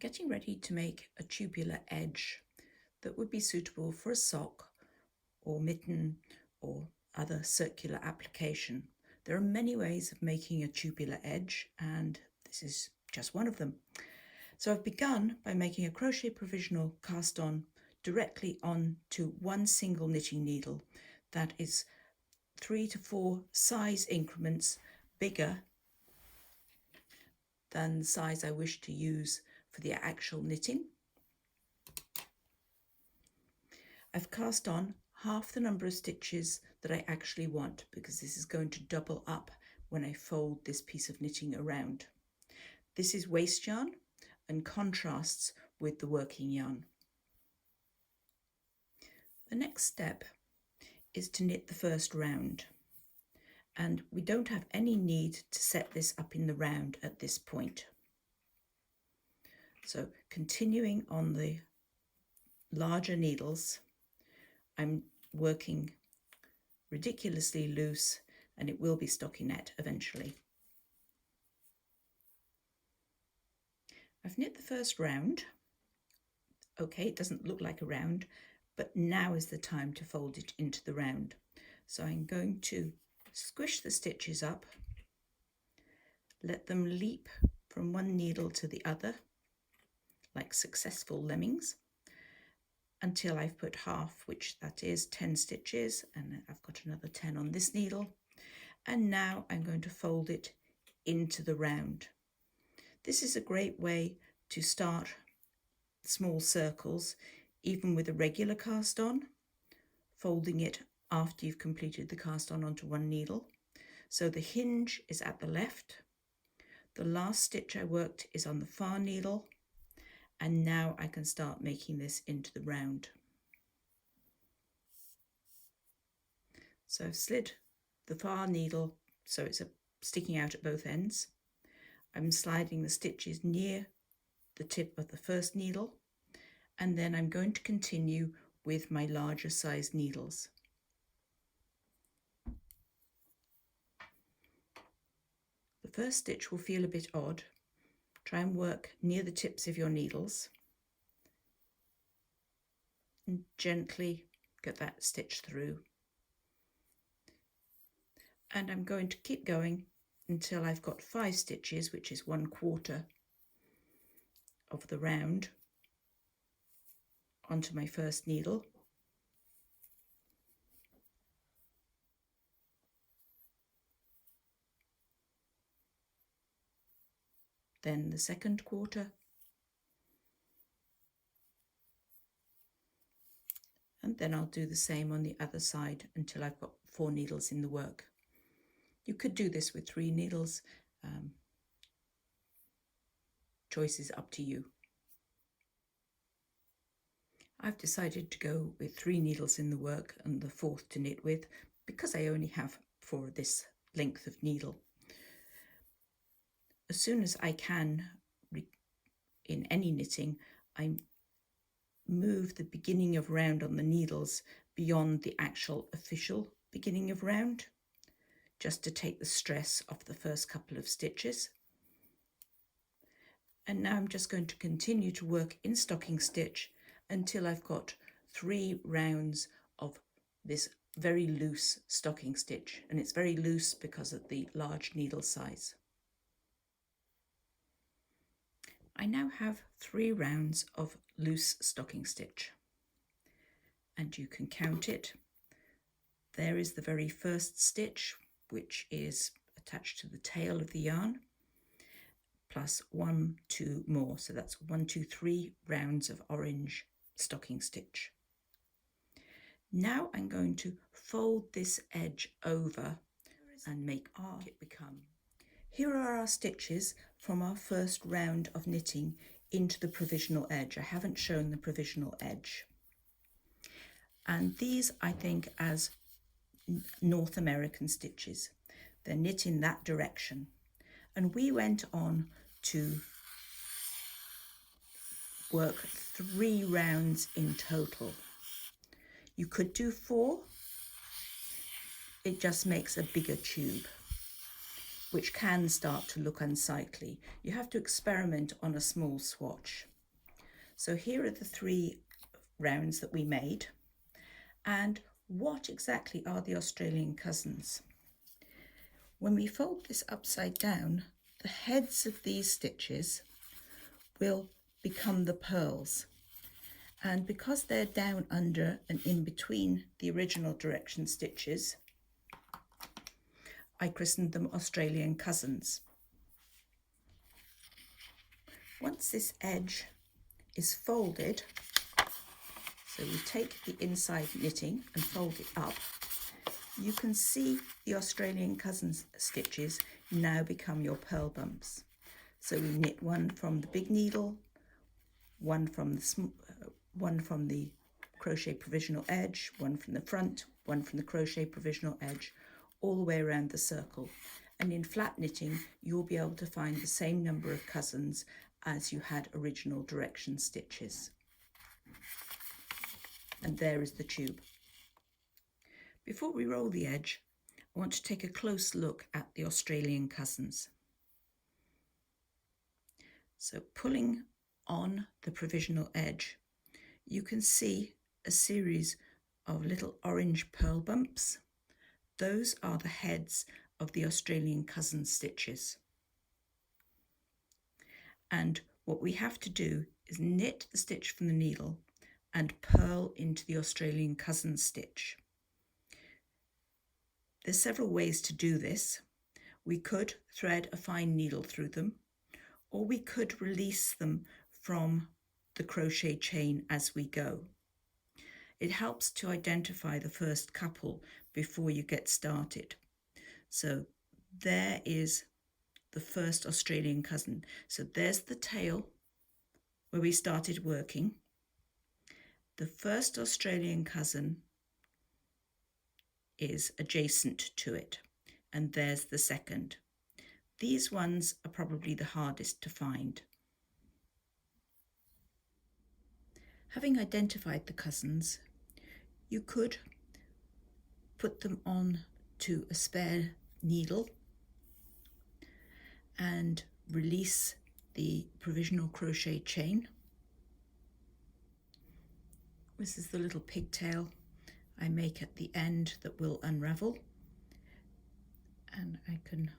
getting ready to make a tubular edge that would be suitable for a sock or mitten or other circular application. There are many ways of making a tubular edge, and this is just one of them. So I've begun by making a crochet provisional cast on directly onto one single knitting needle that is 3 to 4 size increments bigger than the size I wish to use for the actual knitting. I've cast on half the number of stitches that I actually want, because this is going to double up when I fold this piece of knitting around. This is waste yarn and contrasts with the working yarn. The next step is to knit the first round, and we don't have any need to set this up in the round at this point. So continuing on the larger needles, I'm working ridiculously loose, and it will be stockinette eventually. I've knit the first round. Okay, it doesn't look like a round, but now is the time to fold it into the round. So I'm going to squish the stitches up, let them leap from one needle to the other like successful lemmings until I've put half, which that is 10 stitches, and I've got another 10 on this needle. And now I'm going to fold it into the round. This is a great way to start small circles, even with a regular cast on, folding it after you've completed the cast on onto one needle. So the hinge is at the left, the last stitch I worked is on the far needle, and now I can start making this into the round. So I've slid the far needle so it's sticking out at both ends. I'm sliding the stitches near the tip of the first needle, and then I'm going to continue with my larger size needles. The first stitch will feel a bit odd. Try and work near the tips of your needles and gently get that stitch through. And I'm going to keep going until I've got 5 stitches, which is 1/4 of the round, onto my first needle. Then the second quarter, and then I'll do the same on the other side until I've got 4 needles in the work. You could do this with 3 needles. Choice is up to you. I've decided to go with 3 needles in the work and the 4th to knit with, because I only have 4 of this length of needle. As soon as I can, in any knitting, I move the beginning of round on the needles beyond the actual official beginning of round, just to take the stress off the first couple of stitches. And now I'm just going to continue to work in stocking stitch until I've got 3 rounds of this very loose stocking stitch, and it's very loose because of the large needle size. I now have 3 rounds of loose stocking stitch, and you can count it. There is the very first stitch, which is attached to the tail of the yarn, plus 1, 2 more. So that's 1, 2, 3 rounds of orange stocking stitch. Now I'm going to fold this edge over and make it become. Here are our stitches from our first round of knitting into the provisional edge. I haven't shown the provisional edge. And these I think as North American stitches. They're knit in that direction. And we went on to work 3 rounds in total. You could do 4. It just makes a bigger tube, which can start to look unsightly. You have to experiment on a small swatch. So here are the 3 rounds that we made. And what exactly are the Australian cousins? When we fold this upside down, the heads of these stitches will become the purls. And because they're down under and in between the original direction stitches, I christened them Australian cousins. Once this edge is folded, so we take the inside knitting and fold it up, you can see the Australian cousins stitches now become your purl bumps. So we knit one from the big needle, one from the crochet provisional edge, one from the front, one from the crochet provisional edge, all the way around the circle. And in flat knitting, you'll be able to find the same number of cousins as you had original direction stitches. And there is the tube. Before we roll the edge, I want to take a close look at the Australian cousins. So pulling on the provisional edge, you can see a series of little orange purl bumps. Those are the heads of the Australian cousin stitches. And what we have to do is knit the stitch from the needle and purl into the Australian cousin stitch. There's several ways to do this. We could thread a fine needle through them, or we could release them from the crochet chain as we go. It helps to identify the first couple before you get started. So there is the first Australian cousin. So there's the tail where we started working. The first Australian cousin is adjacent to it, and there's the second. These ones are probably the hardest to find. Having identified the cousins, you could put them on to a spare needle and release the provisional crochet chain. This is the little pigtail I make at the end that will unravel, and I can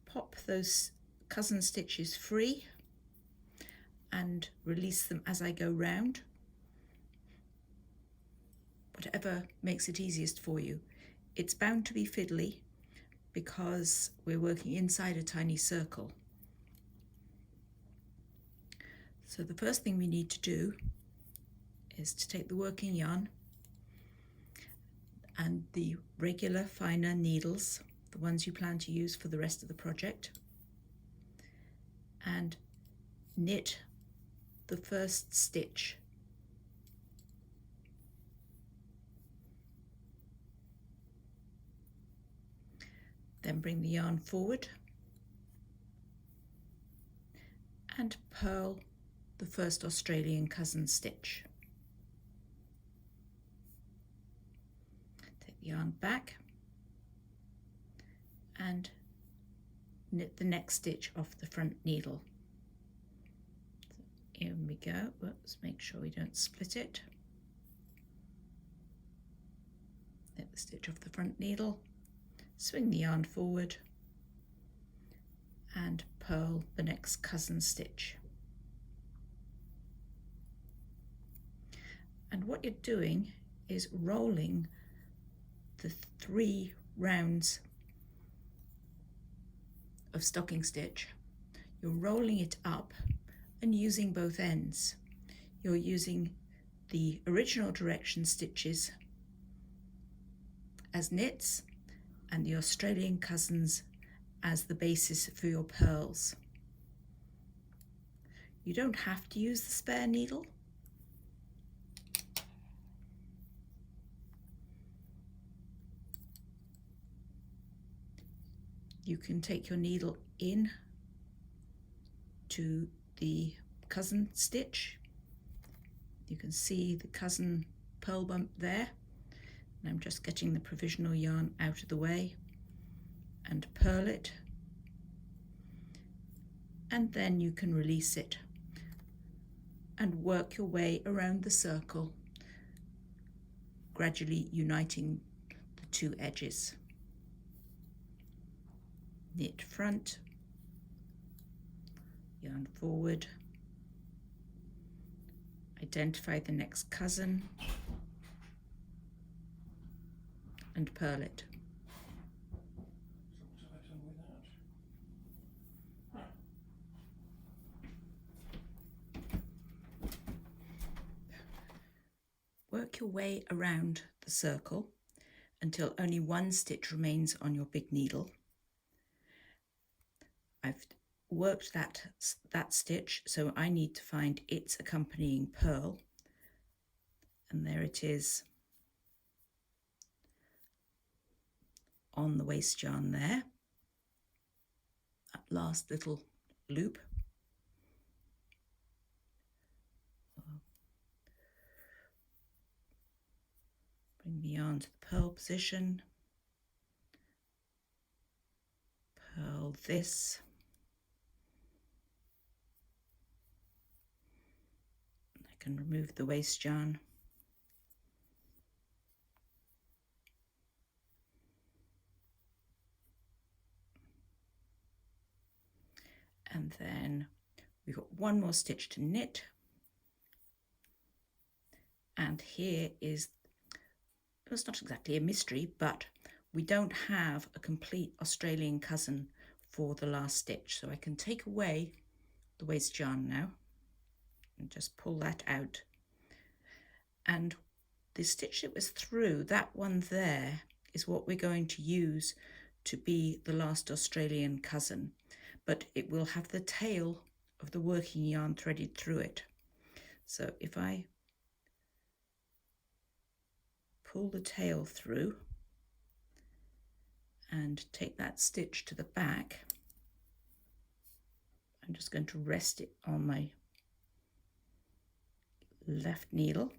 pop those cousin stitches free and release them as I go round, whatever makes it easiest for you. It's bound to be fiddly because we're working inside a tiny circle. So the first thing we need to do is to take the working yarn and the regular finer needles, the ones you plan to use for the rest of the project, and knit the first stitch. Then bring the yarn forward and purl the first Australian cousin stitch. Take the yarn back and knit the next stitch off the front needle. So here we go. Let's make sure we don't split it. Knit the stitch off the front needle, swing the yarn forward and purl the next cousin stitch. And what you're doing is rolling the 3 rounds of stocking stitch. You're rolling it up and using both ends. You're using the original direction stitches as knits and the Australian cousins as the basis for your purls. You don't have to use the spare needle. You can take your needle in to the cousin stitch. You can see the cousin purl bump there. And I'm just getting the provisional yarn out of the way and purl it. and then you can release it and work your way around the circle, gradually uniting the two edges. Knit front, yarn forward, identify the next cousin and purl it. Work your way around the circle until only one stitch remains on your big needle. I've worked that stitch, so I need to find its accompanying purl, and there it is on the waste yarn there, that last little loop. Bring the yarn to the purl position, purl this, I can remove the waste yarn, and then we've got one more stitch to knit, and here is, it's not exactly a mystery, but we don't have a complete Australian cousin for the last stitch, so I can take away the waste yarn now and just pull that out, and the stitch that was through, that one there, is what we're going to use to be the last Australian cousin, but it will have the tail of the working yarn threaded through it. So if I pull the tail through and take that stitch to the back, I'm just going to rest it on my left needle.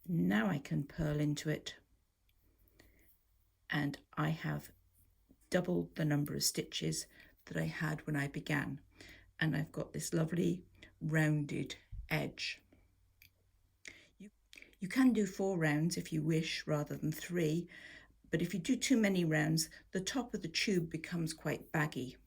Now I can purl into it, and I have doubled the number of stitches that I had when I began, and I've got this lovely rounded edge. You can do 4 rounds if you wish rather than 3, but if you do too many rounds, the top of the tube becomes quite baggy.